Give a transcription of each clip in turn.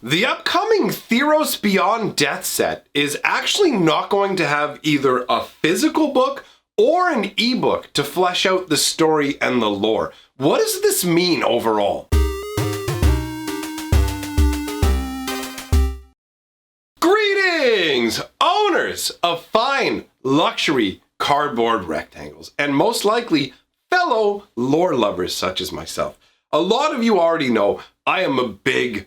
The upcoming Theros Beyond Death set is actually not going to have either a physical book or an ebook to flesh out the story and the lore. What does this mean overall? Greetings, owners of fine luxury cardboard rectangles, and most likely fellow lore lovers such as myself. A lot of you already know I am a big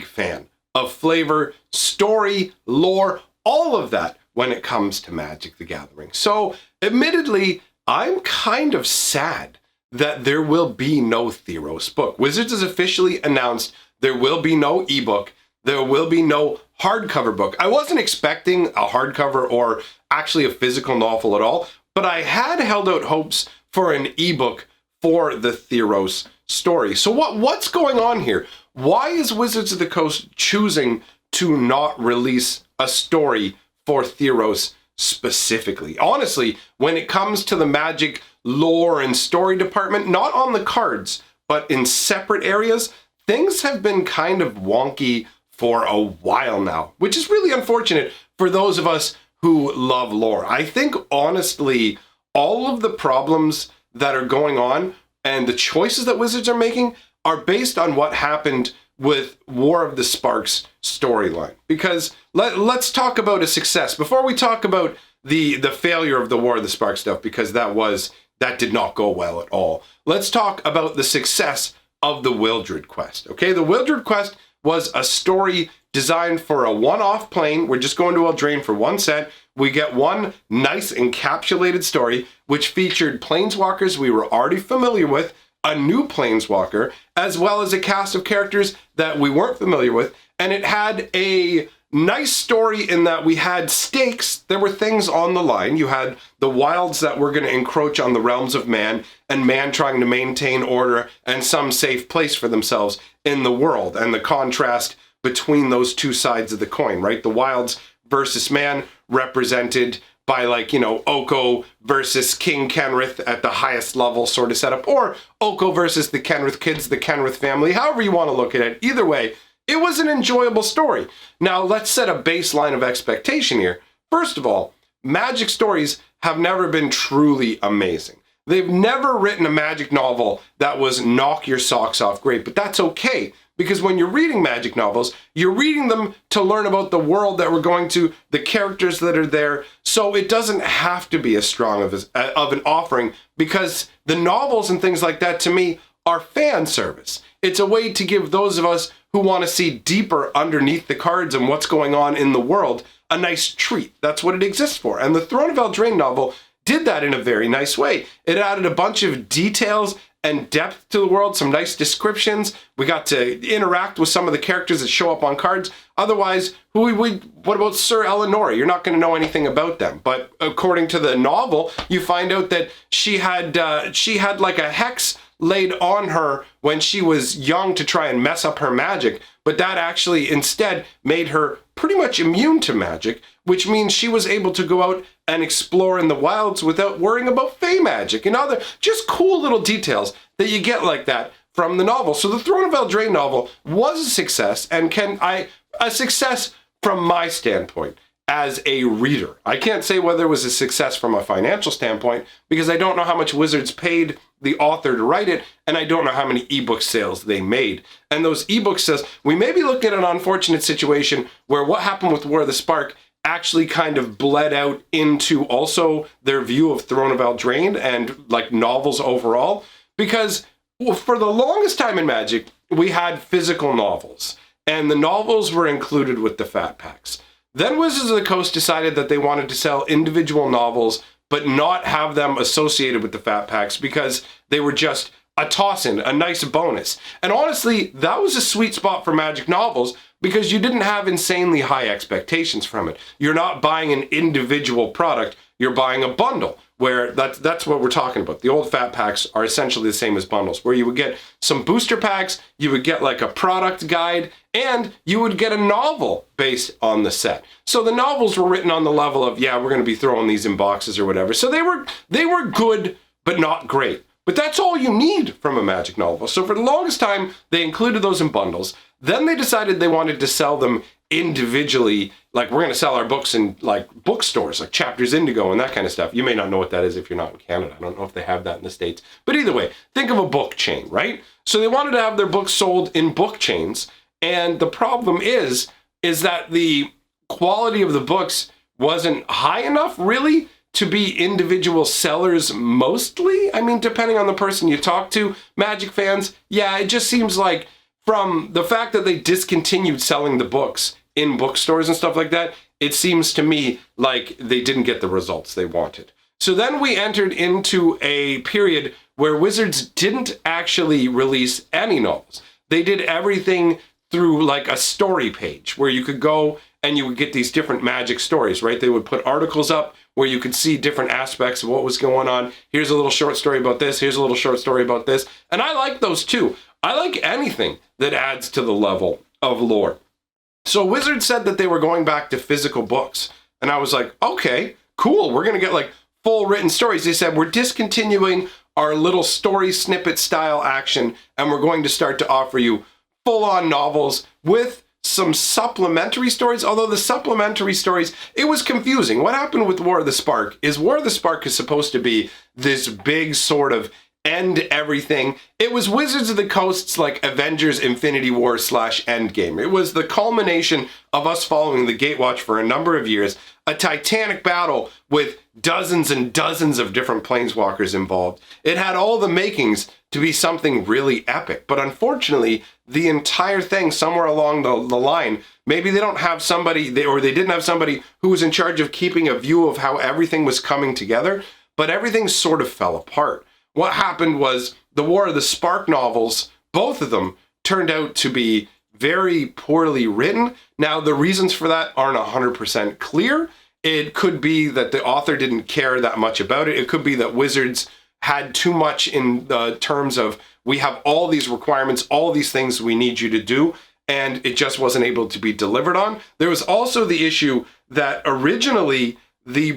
fan of flavor, story, lore, all of that when it comes to Magic the Gathering. So, admittedly, I'm kind of sad that there will be no Theros book. Wizards has officially announced there will be no ebook, there will be no hardcover book. I wasn't expecting a hardcover or actually a physical novel at all, but I had held out hopes for an ebook for the Theros story. So what's going on here? Why is Wizards of the Coast choosing to not release a story for Theros specifically? Honestly, when it comes to the Magic lore and story department, not on the cards, but in separate areas, things have been kind of wonky for a while now, which is really unfortunate for those of us who love lore. I think, honestly, all of the problems that are going on and the choices that Wizards are making are based on what happened with War of the Sparks storyline. Because let's talk about a success before we talk about the failure of the War of the Sparks stuff, because that did not go well at all. Let's talk about the success of the Wildred Quest. Okay, the Wildred Quest was a story designed for a one-off plane. We're just going to Eldraine for one set. We get one nice encapsulated story, which featured planeswalkers we were already familiar with, a new planeswalker, as well as a cast of characters that we weren't familiar with. And it had a nice story in that we had stakes. There were things on the line. You had the wilds that were going to encroach on the realms of man, and man trying to maintain order and some safe place for themselves in the world, and the contrast between those two sides of the coin, right? The wilds versus man, represented by, like, you know, Oko versus King Kenrith at the highest level sort of setup, or Oko versus the Kenrith kids, the Kenrith family, however you want to look at it. Either way, it was an enjoyable story. Now, let's set a baseline of expectation here. First of all, Magic stories have never been truly amazing. They've never written a Magic novel that was knock your socks off great, but that's okay. Because when you're reading Magic novels, you're reading them to learn about the world that we're going to, the characters that are there. So it doesn't have to be as strong of an offering, because the novels and things like that, to me, are fan service. It's a way to give those of us who want to see deeper underneath the cards and what's going on in the world a nice treat. That's what it exists for. And the Throne of Eldraine novel did that in a very nice way. It added a bunch of details and depth to the world, some nice descriptions. We got to interact with some of the characters that show up on cards. Otherwise, what about Sir Eleanor? You're not going to know anything about them. But according to the novel, you find out that she had like a hex laid on her when she was young to try and mess up her magic, but that actually instead made her pretty much immune to magic, which means she was able to go out and explore in the wilds without worrying about fey magic and other just cool little details that you get like that from the novel. So the Throne of Eldraine novel was a success, and a success from my standpoint as a reader. I can't say whether it was a success from a financial standpoint, because I don't know how much Wizards paid the author to write it, and I don't know how many ebook sales they made. And those ebook sales, we may be looking at an unfortunate situation where what happened with War of the Spark actually kind of bled out into also their view of Throne of Eldraine and like novels overall, because for the longest time in Magic, we had physical novels, and the novels were included with the fat packs. Then Wizards of the Coast decided that they wanted to sell individual novels, but not have them associated with the fat packs, because they were just a toss-in, a nice bonus. And honestly, that was a sweet spot for Magic novels, because you didn't have insanely high expectations from it. You're not buying an individual product, you're buying a bundle, where that's what we're talking about. The old fat packs are essentially the same as bundles, where you would get some booster packs, you would get like a product guide, and you would get a novel based on the set. So the novels were written on the level of, yeah, we're going to be throwing these in boxes or whatever. So they were good, but not great. But that's all you need from a Magic novel. So for the longest time, they included those in bundles. Then they decided they wanted to sell them individually. Like, we're going to sell our books in like bookstores, like Chapters Indigo and that kind of stuff. You may not know what that is if you're not in Canada. I don't know if they have that in the States. But either way, think of a book chain, right? So they wanted to have their books sold in book chains. And the problem is that the quality of the books wasn't high enough, really, to be individual sellers mostly. I mean, depending on the person you talk to, Magic fans, yeah, it just seems like from the fact that they discontinued selling the books in bookstores and stuff like that, it seems to me like they didn't get the results they wanted. So then we entered into a period where Wizards didn't actually release any novels. They did everything through like a story page where you could go and you would get these different Magic stories, right? They would put articles up where you could see different aspects of what was going on. Here's a little short story about this. Here's a little short story about this. And I like those too. I like anything that adds to the level of lore. So Wizards said that they were going back to physical books. And I was like, okay, cool. We're going to get like full written stories. They said, we're discontinuing our little story snippet style action, and we're going to start to offer you full-on novels with some supplementary stories. Although the supplementary stories, it was confusing. What happened with War of the Spark is War of the Spark is supposed to be this big sort of end everything. It was Wizards of the Coast's like Avengers Infinity War / Endgame. It was the culmination of us following the Gatewatch for a number of years, a titanic battle with dozens and dozens of different planeswalkers involved. It had all the makings to be something really epic, but unfortunately, the entire thing somewhere along the line, maybe they don't have somebody, or they didn't have somebody who was in charge of keeping a view of how everything was coming together, but everything sort of fell apart. What happened was the War of the Spark novels, both of them, turned out to be very poorly written. Now, the reasons for that aren't 100% clear. It could be that the author didn't care that much about it. It could be that Wizards had too much in the terms of, we have all these requirements, all these things we need you to do, and it just wasn't able to be delivered on. There was also the issue that originally the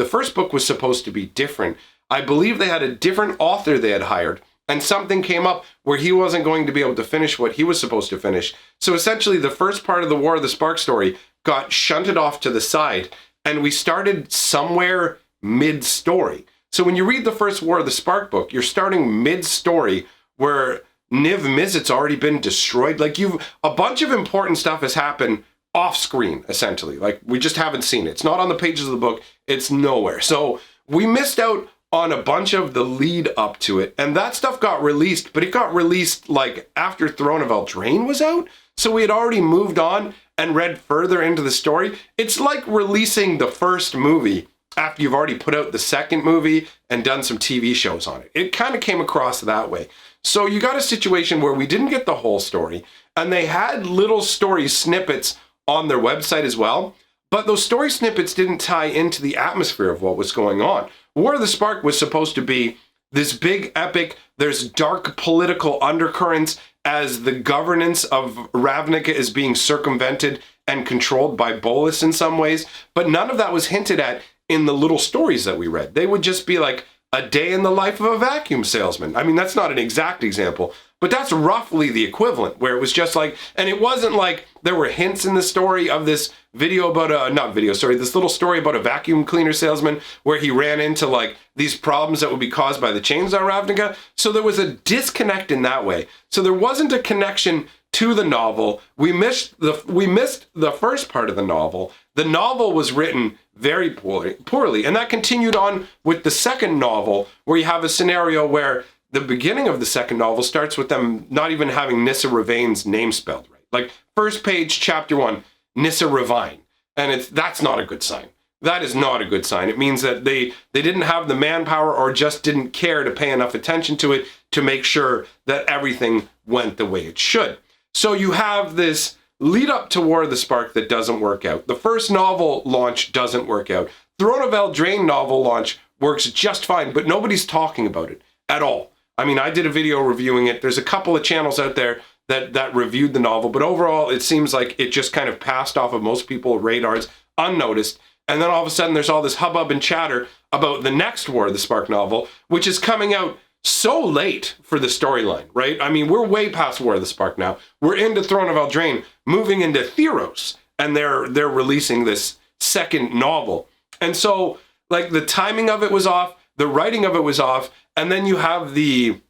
first book was supposed to be different. I believe they had a different author they had hired, and something came up where he wasn't going to be able to finish what he was supposed to finish. So essentially the first part of the War of the Spark story got shunted off to the side, and we started somewhere mid-story. So when you read the first War of the Spark book, you're starting mid-story where Niv Mizzet's already been destroyed. Like, a bunch of important stuff has happened off screen, essentially. Like, we just haven't seen it. It's not on the pages of the book. It's nowhere. So we missed out on a bunch of the lead up to it. And that stuff got released, but it got released like after Throne of Eldraine was out. So we had already moved on and read further into the story. It's like releasing the first movie after you've already put out the second movie and done some TV shows on it. It kind of came across that way. So you got a situation where we didn't get the whole story, and they had little story snippets on their website as well, but those story snippets didn't tie into the atmosphere of what was going on. War of the Spark was supposed to be this big epic, there's dark political undercurrents as the governance of Ravnica is being circumvented and controlled by Bolas in some ways, but none of that was hinted at in the little stories that we read. They would just be like a day in the life of a vacuum salesman. I mean, that's not an exact example, but that's roughly the equivalent, where it was just like, and it wasn't like there were hints in the story of this video about this little story about a vacuum cleaner salesman where he ran into like these problems that would be caused by the chains on Ravnica. So there was a disconnect in that way. So there wasn't a connection to the novel. We missed the first part of the novel. The novel was written very poorly, and that continued on with the second novel, where you have a scenario where the beginning of the second novel starts with them not even having Nissa Ravain's name spelled right. Like, first page, chapter 1, Nissa Ravain. And that's not a good sign. That is not a good sign. It means that they didn't have the manpower or just didn't care to pay enough attention to it to make sure that everything went the way it should. So you have this lead up to War of the Spark that doesn't work out. The first novel launch doesn't work out. Throne of Eldraine novel launch works just fine, but nobody's talking about it at all. I mean, I did a video reviewing it. There's a couple of channels out there that reviewed the novel, but overall, it seems like it just kind of passed off of most people's radars unnoticed. And then all of a sudden, there's all this hubbub and chatter about the next War of the Spark novel, which is coming out so late for the storyline, right? I mean, we're way past War of the Spark now. We're into Throne of Eldraine, moving into Theros, and they're releasing this second novel. And so, like, the timing of it was off, the writing of it was off, and then you have the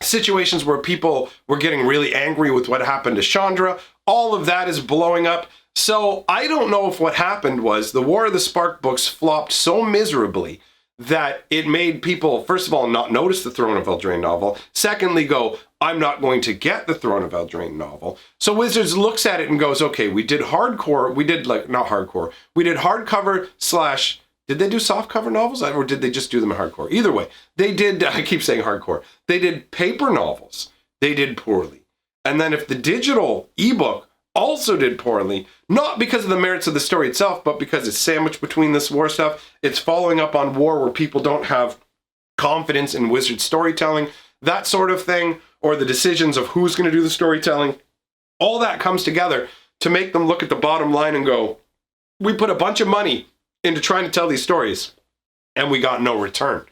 situations where people were getting really angry with what happened to Chandra. All of that is blowing up. So I don't know if what happened was the War of the Spark books flopped so miserably that it made people, first of all, not notice the Throne of Eldraine novel. Secondly, go, I'm not going to get the Throne of Eldraine novel. So Wizards looks at it and goes, okay, we did hardcore, we did like, not hardcore, we did hardcover slash, did they do softcover novels or did they just do them in hardcore? Either way, they did, I keep saying hardcore, they did paper novels. They did poorly. And then if the digital ebook also did poorly, not because of the merits of the story itself, but because it's sandwiched between this war stuff. It's following up on war where people don't have confidence in Wizard storytelling, that sort of thing, or the decisions of who's going to do the storytelling. All that comes together to make them look at the bottom line and go, we put a bunch of money into trying to tell these stories and we got no return.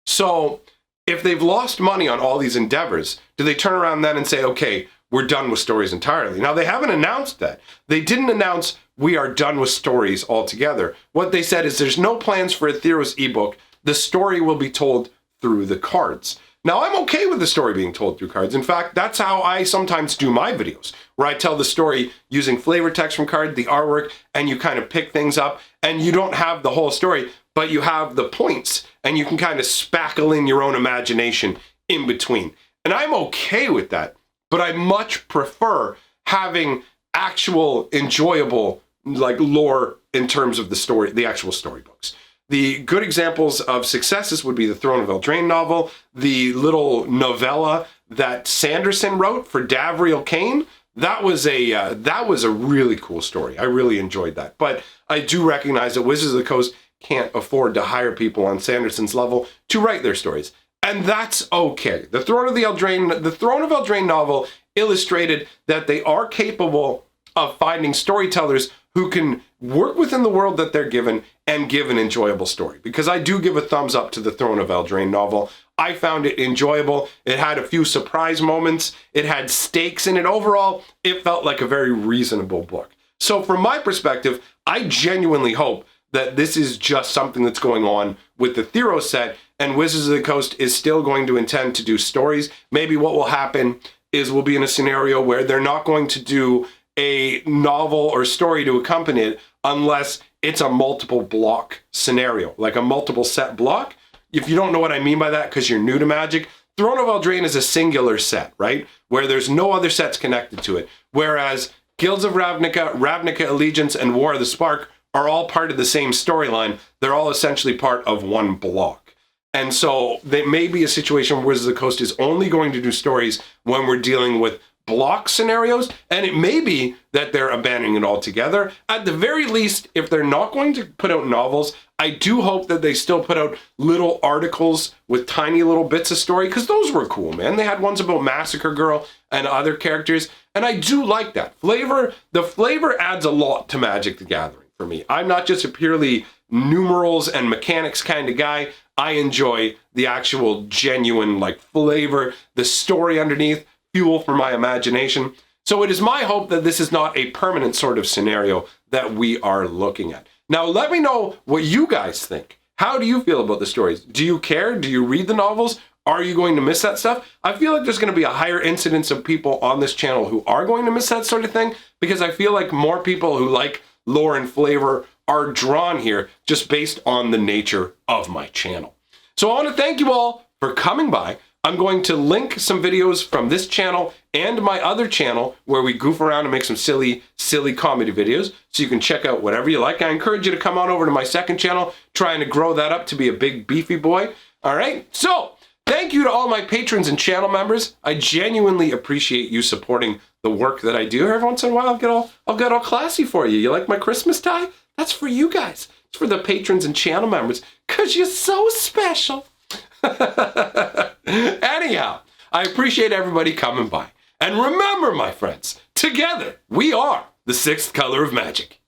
So if they've lost money on all these endeavors, do they turn around then and say, okay, we're done with stories entirely? Now, they haven't announced that. They didn't announce we are done with stories altogether. What they said is there's no plans for a Theros ebook. The story will be told through the cards. Now, I'm okay with the story being told through cards. In fact, that's how I sometimes do my videos, where I tell the story using flavor text from card, the artwork, and you kind of pick things up, and you don't have the whole story, but you have the points, and you can kind of spackle in your own imagination in between. And I'm okay with that. But I much prefer having actual enjoyable like lore in terms of the story, the actual storybooks. The good examples of successes would be the Throne of Eldraine novel, the little novella that Sanderson wrote for Davriel Kane. That was a really cool story. I really enjoyed that. But I do recognize that Wizards of the Coast can't afford to hire people on Sanderson's level to write their stories. And that's okay. The Throne of Eldraine novel illustrated that they are capable of finding storytellers who can work within the world that they're given and give an enjoyable story. Because I do give a thumbs up to the Throne of Eldraine novel. I found it enjoyable. It had a few surprise moments. It had stakes in it. Overall, it felt like a very reasonable book. So from my perspective, I genuinely hope that this is just something that's going on with the Theros set, and Wizards of the Coast is still going to intend to do stories. Maybe what will happen is we'll be in a scenario where they're not going to do a novel or story to accompany it unless it's a multiple block scenario, like a multiple set block. If you don't know what I mean by that because you're new to Magic, Throne of Eldraine is a singular set, right? Where there's no other sets connected to it. Whereas Guilds of Ravnica, Ravnica Allegiance, and War of the Spark are all part of the same storyline. They're all essentially part of one block. And so there may be a situation where Wizards of the Coast is only going to do stories when we're dealing with block scenarios, and it may be that they're abandoning it altogether. At the very least, if they're not going to put out novels, I do hope that they still put out little articles with tiny little bits of story, because those were cool, man. They had ones about Massacre Girl and other characters, and I do like that. The flavor adds a lot to Magic the Gathering for me. I'm not just a purely numerals and mechanics kind of guy. I enjoy the actual genuine like flavor, the story underneath, fuel for my imagination. So it is my hope that this is not a permanent sort of scenario that we are looking at. Now, let me know what you guys think. How do you feel about the stories? Do you care? Do you read the novels? Are you going to miss that stuff? I feel like there's going to be a higher incidence of people on this channel who are going to miss that sort of thing, because I feel like more people who like lore and flavor are drawn here just based on the nature of my channel. So I want to thank you all for coming by. I'm going to link some videos from this channel and my other channel where we goof around and make some silly comedy videos, so you can check out whatever you like. I encourage you to come on over to my second channel, trying to grow that up to be a big beefy boy. All right, so thank you to all my patrons and channel members. I genuinely appreciate you supporting the work that I do. Every once in a while I'll get all classy for you. You like my Christmas tie? That's for you guys. It's for the patrons and channel members, because you're so special. Anyhow, I appreciate everybody coming by. And remember, my friends, together we are the sixth color of magic.